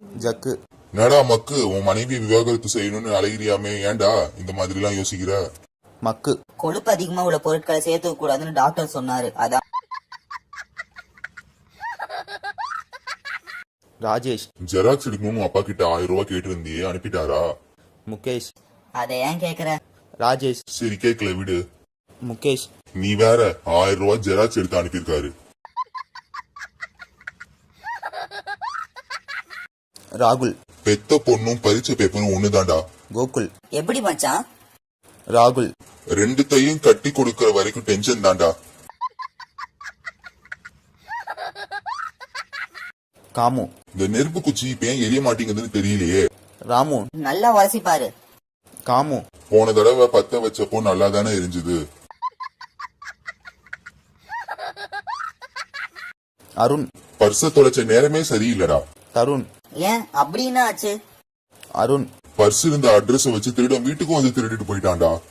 Jug. என்னடா மக்கு, உன் மனைவி விவாகரத்து செய்யணும்னு அலைகிறியாமே, ஏன்டா இந்த மாதிரி எல்லாம் யோசிக்கிற? மக்கு. கொழுப்பு அதிகமா உள்ள பொருட்களை சேர்த்துக்க கூடாதுன்னு டாக்டர் சொன்னாரு, அதான். ராஜேஷ். ஜெராக்ஸ் எடுக்கணும்னு அப்பா கிட்ட 1000 ரூபாய் கேட்டு இருந்தியே, அனுப்பிட்டாரா? முகேஷ். அதை ஏன் கேக்குற? ராஜேஷ். சரி கேக்கல விடு. முகேஷ். நீ வேற 1000 ரூபாய் ஜெராக்ஸ் எடுத்து அனுப்பியிருக்காரு. ராகுல். பெத்த பொண்ணும் பரிச்சை பேப்பரும் ஒண்ணுதான்டா. கோகுல். எப்படி மச்சான்? ராகுல். ரெண்டுத்தையும் கட்டி கொடுக்கற வரைக்கும் டென்ஷன் தான்டா. காமு. இந்த நெருப்பு குச்சி இப்ப ஏன் எரிய மாட்டேங்குதுன்னு தெரியலையே. ராமு. நல்லா உரசிப்பாரு. காமு. போன தடவை பத்த வச்சப்போ நல்லா தானே எரிஞ்சுது. அருண். பர்ஸ தொலைச்ச நேரமே சரியில்லடா. தருண். ஏன் அப்படின்னா ஆச்சு? அருண். பர்ஸ் இருந்த அட்ரஸ் வச்சு திருடன் வீட்டுக்கும் வந்து திருடிட்டு போயிட்டான்டா.